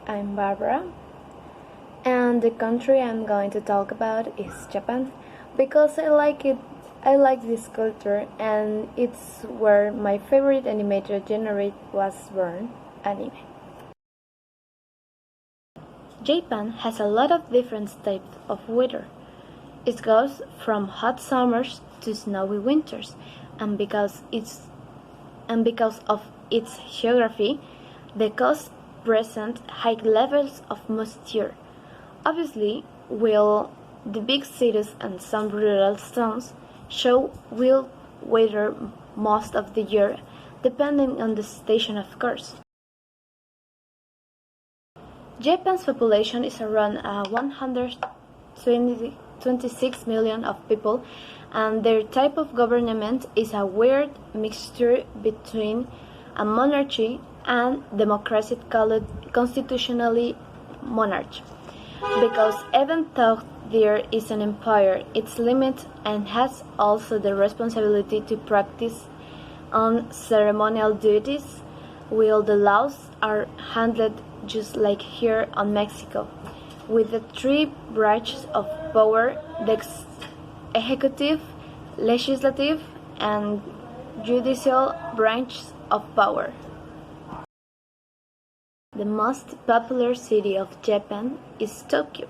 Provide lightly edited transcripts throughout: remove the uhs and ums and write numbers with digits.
I'm Barbara, and the country I'm going to talk about is Japan because I like it. I like this culture, and it's where my favorite animated genre was born, anime. Japan has a lot of different types of weather. It goes from hot summers to snowy winters, and because of its geography, the coast present high levels of moisture. Obviously, while the big cities and some rural towns show wild weather most of the year, depending on the station, of course. Japan's population is around 126 million of people, and their type of government is a weird mixture between a monarchy and democracy called constitutionally monarchy. Because even though there is an empire, it's limited and has also the responsibility to practice on ceremonial duties, while the laws are handled just like here in Mexico, with the three branches of power: the executive, legislative, and judicial branches of power. The most popular city of Japan is Tokyo,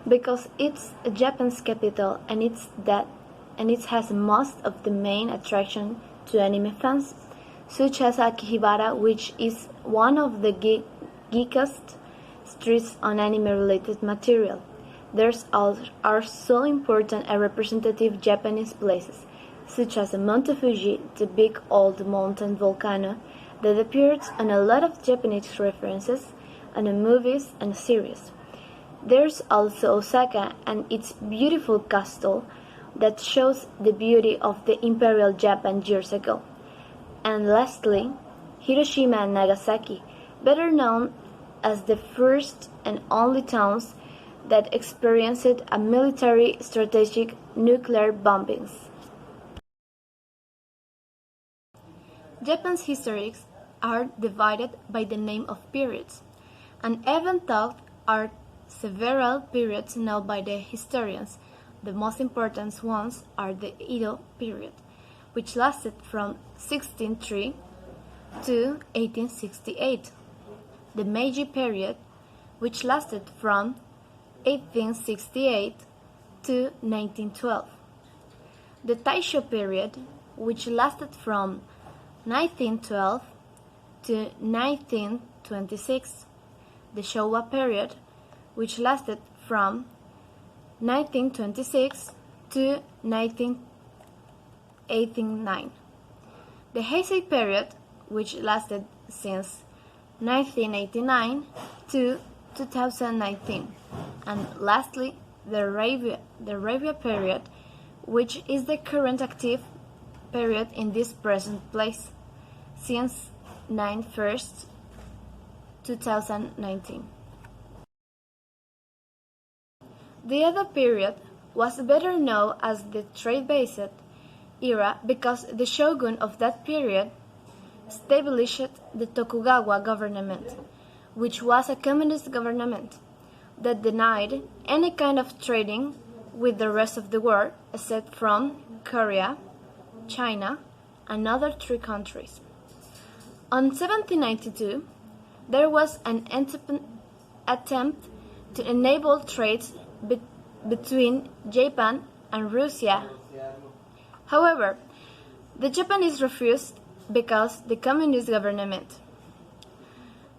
because it's Japan's capital and it has most of the main attraction to anime fans, such as Akihabara, which is one of the geekiest streets on anime-related material. There's are so important and representative Japanese places, such as Mount Fuji, the big old mountain volcano that appears on a lot of Japanese references and in movies and series. There's also Osaka and its beautiful castle that shows the beauty of the Imperial Japan years ago. And lastly, Hiroshima and Nagasaki, better known as the first and only towns that experienced a military strategic nuclear bombings. Japan's histories are divided by the name of periods, and even though are several periods known by the historians, the most important ones are the Edo period, which lasted from 1603 to 1868, the Meiji period, which lasted from 1868 to 1912, the Taisho period, which lasted from 1912 to 1926, the Showa period, which lasted from 1926 to 1989, the Heisei period, which lasted since 1989 to 2019, and lastly, the Arabia period, which is the current active period in this present place, since 9/1, 2019. The Edo period was better known as the trade-based era because the shogun of that period established the Tokugawa government, which was a communist government that denied any kind of trading with the rest of the world except from Korea, China, and other three countries. On 1792, there was an attempt to enable trades between Japan and Russia. However, the Japanese refused because the communist government.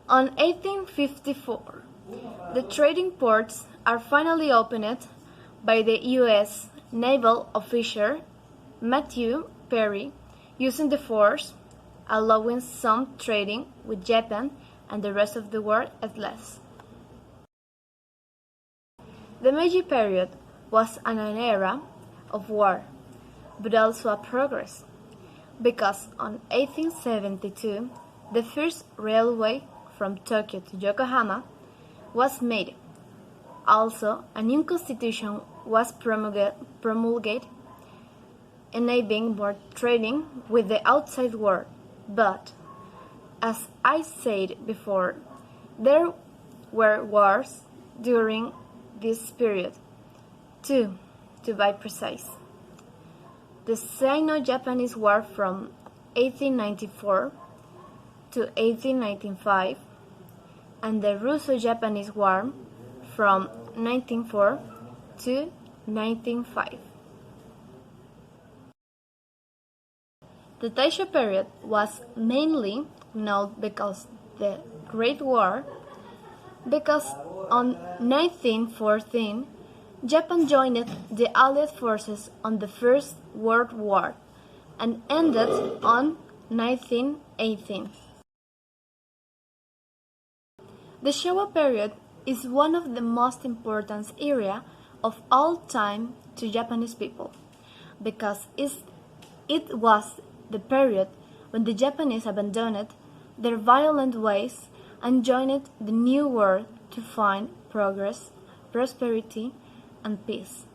On 1854, the trading ports are finally opened by the U.S. naval officer Matthew Perry, using the force, allowing some trading with Japan and the rest of the world at less. The Meiji period was an era of war, but also a progress, because on 1872 the first railway from Tokyo to Yokohama was made. Also, a new constitution was promulgated, enabling more trading with the outside world. But, as I said before, there were wars during this period. Two, to be precise. The Sino-Japanese War from 1894 to 1895 and the Russo-Japanese War from 1904 to 1905. The Taisho period was mainly known because the Great War, because on 1914 Japan joined the Allied forces on the First World War and ended on 1918. The Showa period is one of the most important areas of all time to Japanese people because it was the period when the Japanese abandoned their violent ways and joined the New World to find progress, prosperity, and peace.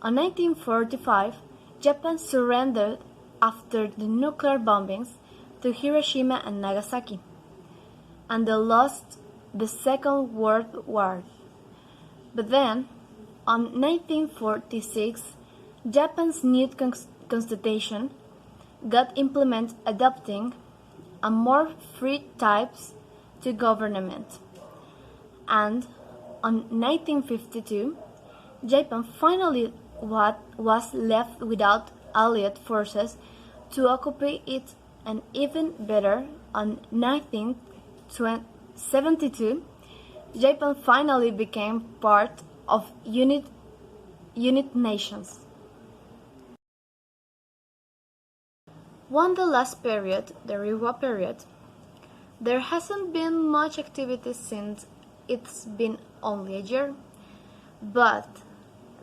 In 1945, Japan surrendered after the nuclear bombings to Hiroshima and Nagasaki, and they lost the Second World War. But then, in 1946, Japan's new constitution got implemented adopting a more free types to government. And in 1952, Japan finally was left without Allied forces to occupy it, and even better, in 1972, Japan finally became part of United Nations. The last period, the Reiwa period, there hasn't been much activity since it's been only a year, but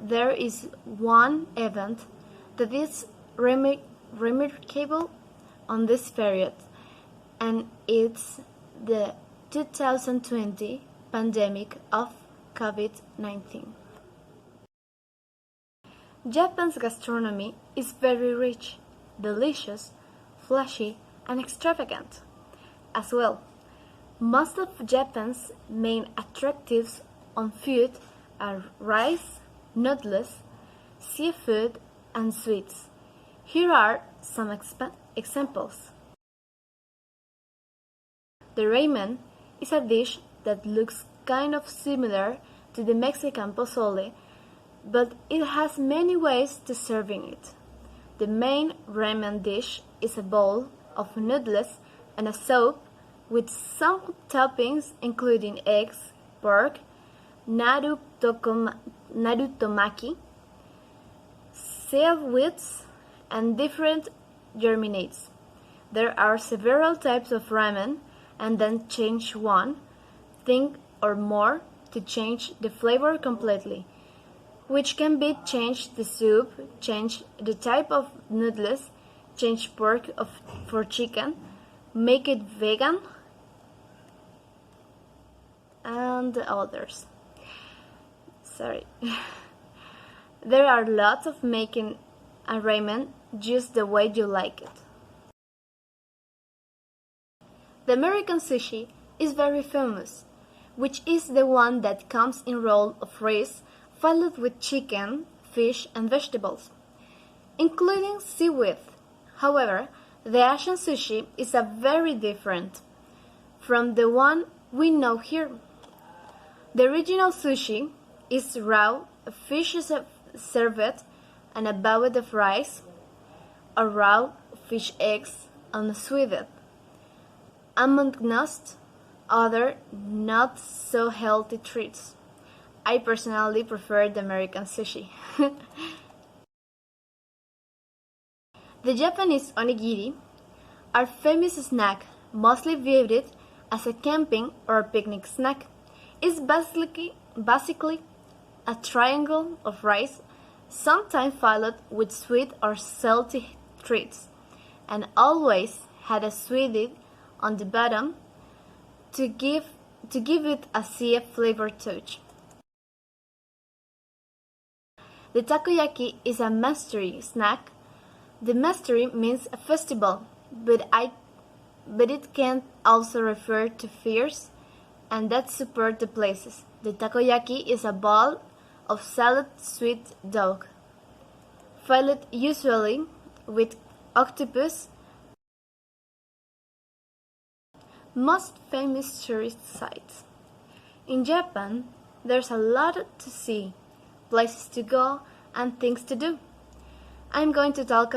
there is one event that is remarkable on this period, and it's the 2020 pandemic of COVID-19. Japan's gastronomy is very rich, delicious, flashy, and extravagant. As well, most of Japan's main attractives on food are rice, noodles, seafood, and sweets. Here are some examples. The ramen is a dish that looks kind of similar to the Mexican pozole, but it has many ways to serving it. The main ramen dish is a bowl of noodles and a soup with some toppings including eggs, pork, narutomaki, seaweeds, and different germinates. There are several types of ramen, and then change one thing or more to change the flavor completely, which can be change the soup, change the type of noodles, change pork for chicken, make it vegan, and others. Sorry. There are lots of making a ramen just the way you like it. The American sushi is very famous, which is the one that comes in roll of rice filled with chicken, fish, and vegetables, including seaweed. However, the Asian sushi is a very different from the one we know here. The original sushi is raw, fish is served, and a bowl of rice, or raw fish eggs, and sweetened. Amongst other not so healthy treats. I personally prefer the American sushi. The Japanese onigiri are famous snack, mostly viewed as a camping or picnic snack. It's basically a triangle of rice, sometimes filled with sweet or salty treats, and always had a sweetie on the bottom to give it a sea flavor touch. The takoyaki is a mystery snack. The mystery means a festival, but it can also refer to fairs and that support the places. The takoyaki is a ball of salad sweet dough, filled usually with octopus. Most famous tourist sites. In Japan, there's a lot to see, places to go, and things to do. I'm going to talk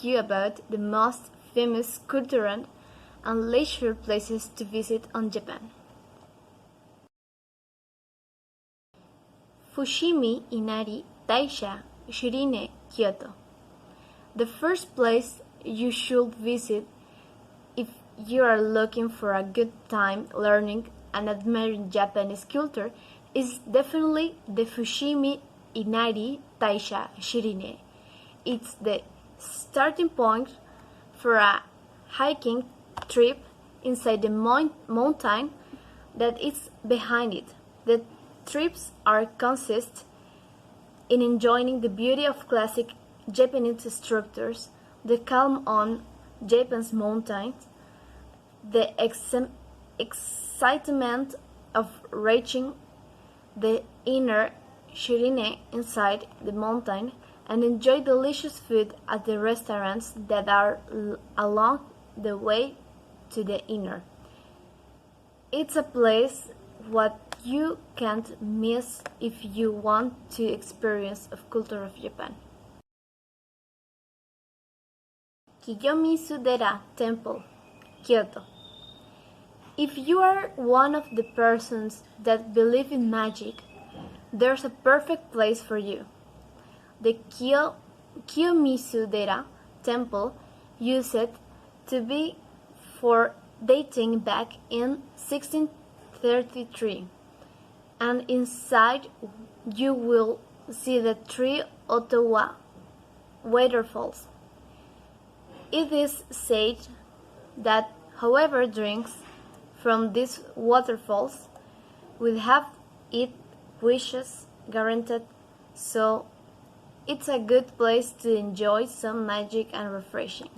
you about the most famous cultural and leisure places to visit on Japan. Fushimi Inari Taisha Shirine Kyoto. The first place you should visit if you are looking for a good time learning and admiring Japanese culture is definitely the Fushimi Inari Taisha Shirine. It's the starting point for a hiking trip inside the mountain that is behind it. The trips consist in enjoying the beauty of classic Japanese structures, the calm on Japan's mountains, the excitement of reaching the inner Shirine inside the mountain, and enjoy delicious food at the restaurants that are along the way to the inner. It's a place what you can't miss if you want to experience the culture of Japan. Kiyomizu-dera Temple, Kyoto. If you are one of the persons that believe in magic, there's a perfect place for you. The Kiyomizu-dera Temple used to be for dating back in 1633, and inside you will see the three Ottawa waterfalls. It is said that whoever drinks from these waterfalls will have its wishes granted, so it's a good place to enjoy some magic and refreshing.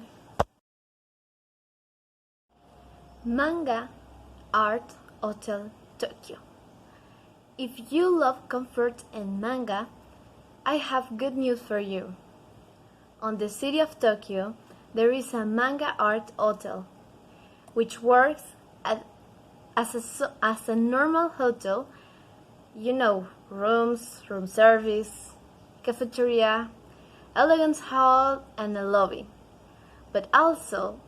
Manga Art Hotel Tokyo. If you love comfort and manga, I have good news for you. On the city of Tokyo, there is a Manga Art Hotel, which works as a normal hotel, rooms, room service, cafeteria, elegant hall, and a lobby. But also,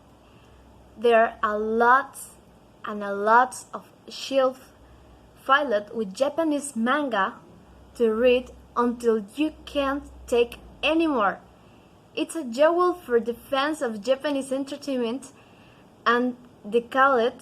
there are lots of shelves filled with Japanese manga to read until you can't take anymore. It's a jewel for the fans of Japanese entertainment, and they call it